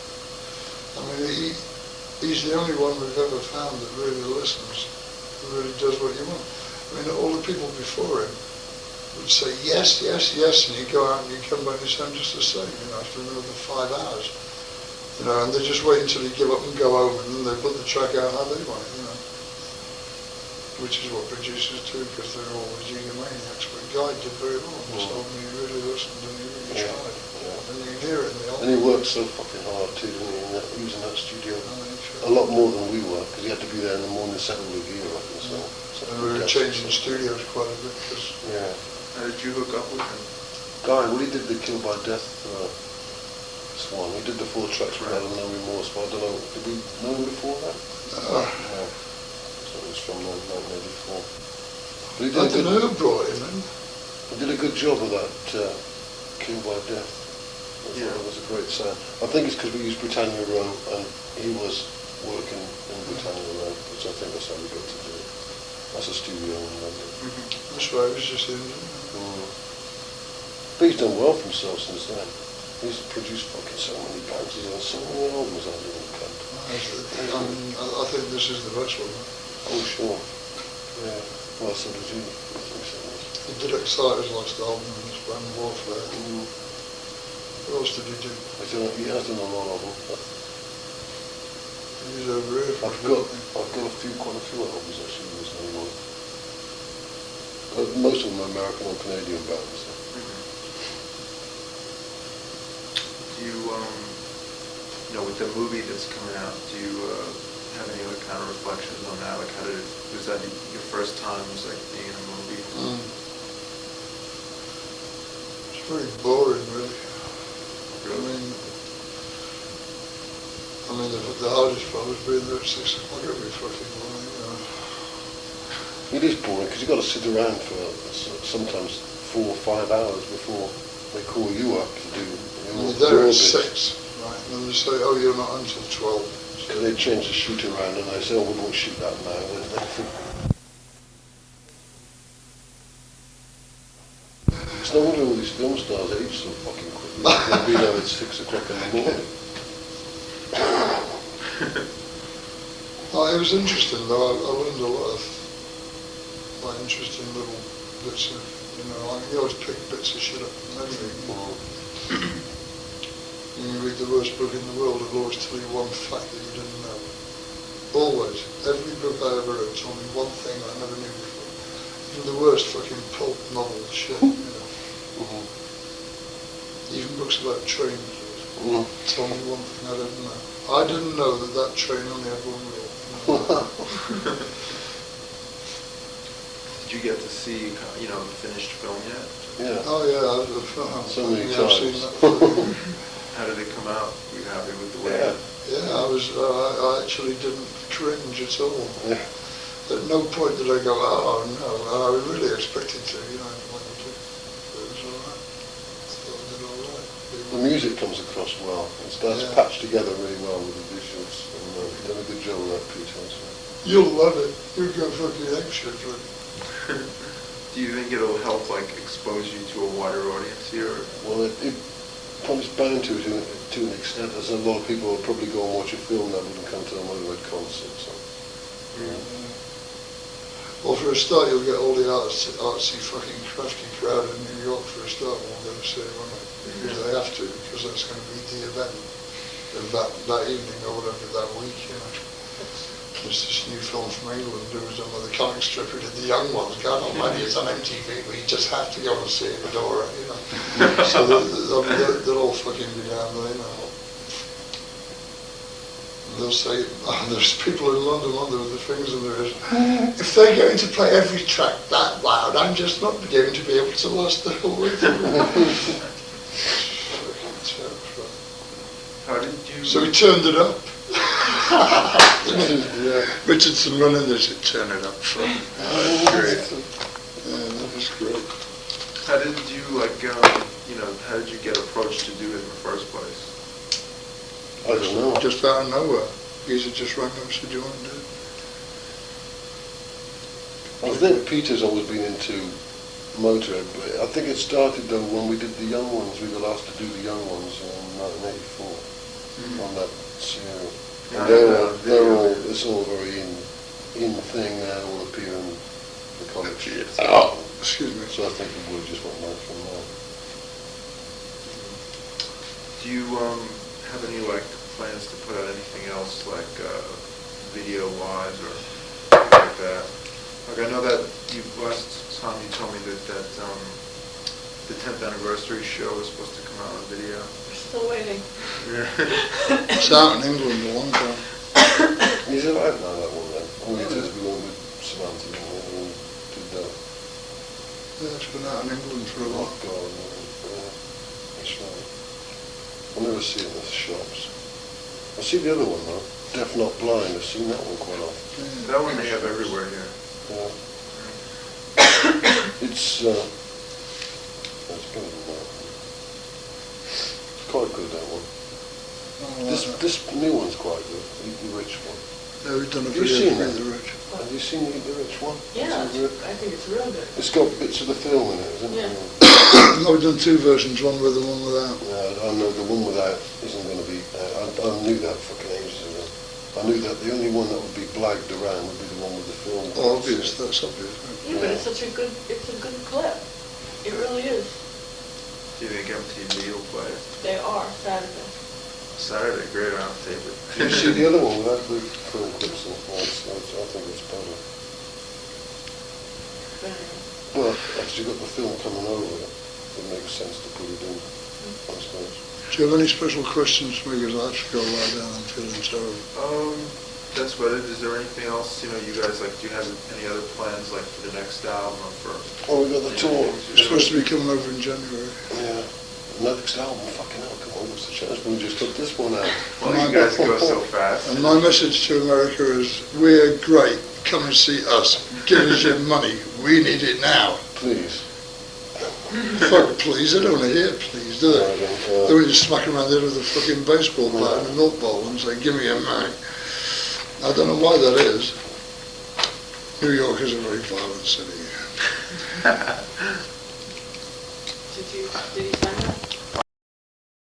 Speaker 2: I mean, he's the only one we've ever found that really listens, who really does what you want. I mean, all the people before him would say yes, yes, yes, and you go out and you come back and sound just the same, you know, after another 5 hours. You know, and they just wait until you give up and go home, and then they put the track out how they want it, you know. Which is what producers do, because they're always egomaniacs. But Guy did very well. He told me he really listened and he really tried. And you can hear it in the album.
Speaker 3: And he worked so fucking hard too, didn't he, using that studio. A lot more than we were, because he had to be there in the morning, 7 with gear up and so.
Speaker 2: And we were changing studios quite a bit, because...
Speaker 3: Yeah.
Speaker 5: How did you hook up with him?
Speaker 3: Guy, well, he did the Kill by Death Swan. He did the 4 tracks without No Remorse, but I don't know, did we know him before that? No. So it was from 1984. But he did
Speaker 2: I don't know who brought him in.
Speaker 3: He did a good job of that Kill by Death. I thought it was a great sound. I think it's because we used Britannia Row and he was working in Britannia Row, which I think that's how we got to do it. That's a studio in London.
Speaker 2: That's right, it was just him.
Speaker 3: But he's done well for himself since then. He's produced fucking so many bands. He's done so many albums out there in the country.
Speaker 2: I think this is the best one.
Speaker 3: Oh, sure. Yeah. Well, so did you.
Speaker 2: He did Exciter's last album and his band Warfare. What else did he do?
Speaker 3: He has done a lot of them.
Speaker 2: He's over here for
Speaker 3: I've got quite a few albums actually with his name on. Most of them are American or Canadian bands.
Speaker 5: Do you, with the movie that's coming out, do you have any other kind of reflections on that? Like, was that your first time, was like being in a movie?
Speaker 2: It's very boring, really.
Speaker 5: Really?
Speaker 2: I mean, the hardest part was being there at 6 o'clock every fucking morning, you know.
Speaker 3: It is boring because you've got to sit around for sometimes 4 or 5 hours before they call you up to do
Speaker 2: They're at 6, right? And then they say, oh, you're not until 12.
Speaker 3: Because they change the shoot around and they say, oh, we won't shoot that now. It's no wonder all these film stars age so fucking quickly. They'll be there at 6 o'clock in the morning.
Speaker 2: It was interesting, though. I learned a lot of interesting little bits of, you always pick bits of shit up from everything. When you read the worst book in the world, it'll always tell you one fact that you didn't know. Always. Every book I ever read told me one thing I never knew before. Even the worst fucking pulp novel shit, Even books about trains told me one thing I didn't know. I didn't know that train only had one wheel.
Speaker 5: Did you get to see, the finished film yet?
Speaker 3: Yeah.
Speaker 2: Oh yeah,
Speaker 3: So many
Speaker 2: I've
Speaker 3: times.
Speaker 2: seen that.
Speaker 5: How did it come out? Were you happy with the way?
Speaker 3: Yeah.
Speaker 2: I actually didn't cringe at all.
Speaker 3: Yeah.
Speaker 2: At no point did I go, oh no, I was really expecting to, like I did. But it was alright. I thought I did alright.
Speaker 3: The music comes across well. It's patched together really well with the visuals. And you've done a good job with that, Peter.
Speaker 2: You'll love it. You'll go fucking ape-shit with it.
Speaker 5: Do you think it'll help, expose you to a wider audience here?
Speaker 3: Well, it probably bound to an extent, as a lot of people will probably go and watch a film that wouldn't come to a Motörhead concert. So.
Speaker 2: Well, for a start, you'll get all the artsy fucking crafty crowd in New York for a start. We'll go to see it, won't they? Because they have to, because that's going to be the event of that evening or whatever, that week, It's this new film from England. There was another comic strip who did the young ones. God almighty, it's on MTV, but you just have to go and see it, adore it, you know. So they'll all fucking be down there, you know. They'll say, oh, there's people in London with the things and there is, if they're going to play every track that loud, I'm just not going to be able to last the whole way through. Fucking terrible.
Speaker 5: How did you?
Speaker 2: So he turned it up.
Speaker 3: Yeah.
Speaker 2: Richardson running this, said, turn it up.
Speaker 5: Great.
Speaker 2: Yeah, that was great.
Speaker 5: How did you how did you get approached to do it in the first place?
Speaker 3: I don't know.
Speaker 2: Just out of nowhere. Geezer just rang up and said, do you want to do it?
Speaker 3: I think Peter's always been into Motörhead, but I think it started though when we did the young ones. We were asked to do the young ones in 1984 on that serial. And they're all, it's all very in thing now, all appear in the college.
Speaker 2: Oh, excuse me.
Speaker 3: So I think the word just went right from there.
Speaker 5: Do you have any plans to put out anything else video wise or like that? Like I know that last time you told me that the 10th anniversary show was supposed to come out on video.
Speaker 6: We're still waiting.
Speaker 5: Yeah.
Speaker 2: It's out in England a long time.
Speaker 3: He's alive now, that one then. All he did we went with Samantha and did that.
Speaker 2: Yeah, it's been out in England for a
Speaker 3: Oh
Speaker 2: while.
Speaker 3: God, yeah, that's right. I never see it in the shops. I see the other one though, Deaf Not Blind. I've seen that one quite often.
Speaker 2: Yeah.
Speaker 5: That one they have everywhere here.
Speaker 3: Yeah. It's better than that. It's quite good, that one.
Speaker 2: Oh,
Speaker 3: This new one's quite good, the Rich one.
Speaker 2: yeah, we've done a
Speaker 3: Have you
Speaker 2: video
Speaker 3: seen
Speaker 2: for
Speaker 3: that?
Speaker 2: the Rich.
Speaker 3: Have you seen the Rich one?
Speaker 6: Yeah,
Speaker 3: Is it good?
Speaker 6: I think it's real good.
Speaker 3: It's got bits of the film in it, isn't it?
Speaker 6: Yeah.
Speaker 2: No, we've done two versions, one with and one without.
Speaker 3: Yeah, I know the one without isn't going to be. I knew that fucking ages ago. I knew that the only one that would be blagged around would be the one with the film.
Speaker 2: Oh, obvious, that's obvious.
Speaker 6: Yeah, but it's a good clip. It really is.
Speaker 5: Do you think MTV will play it?
Speaker 6: They are Saturday.
Speaker 5: Saturday, great, I'll tape it.
Speaker 3: Did you see the other one without the film clips? I think it's better.
Speaker 6: But anyway.
Speaker 3: But as you got the film coming over, it makes sense to put it in, I suppose.
Speaker 2: Do you have any special questions for me? Because I have to go lie down, I'm feeling terrible.
Speaker 5: That's about it. Is there anything else, you guys, do you have any other plans, for the next album or for?
Speaker 3: Oh, we got the tour.
Speaker 2: It's supposed to be coming over in January.
Speaker 3: Yeah. Next album, fucking hell, come on, what's the chance? We just got this one out.
Speaker 5: Well, you guys go so fast.
Speaker 2: And my message to America is, we're great, come and see us, give us your money, we need it now.
Speaker 3: Please.
Speaker 2: Fuck please, they don't want to hear please, do they? They want you to smack around the head with a fucking baseball bat and a milk bowl and say, give me your money. I don't know why that is. New York is a very violent city.
Speaker 6: Did he sign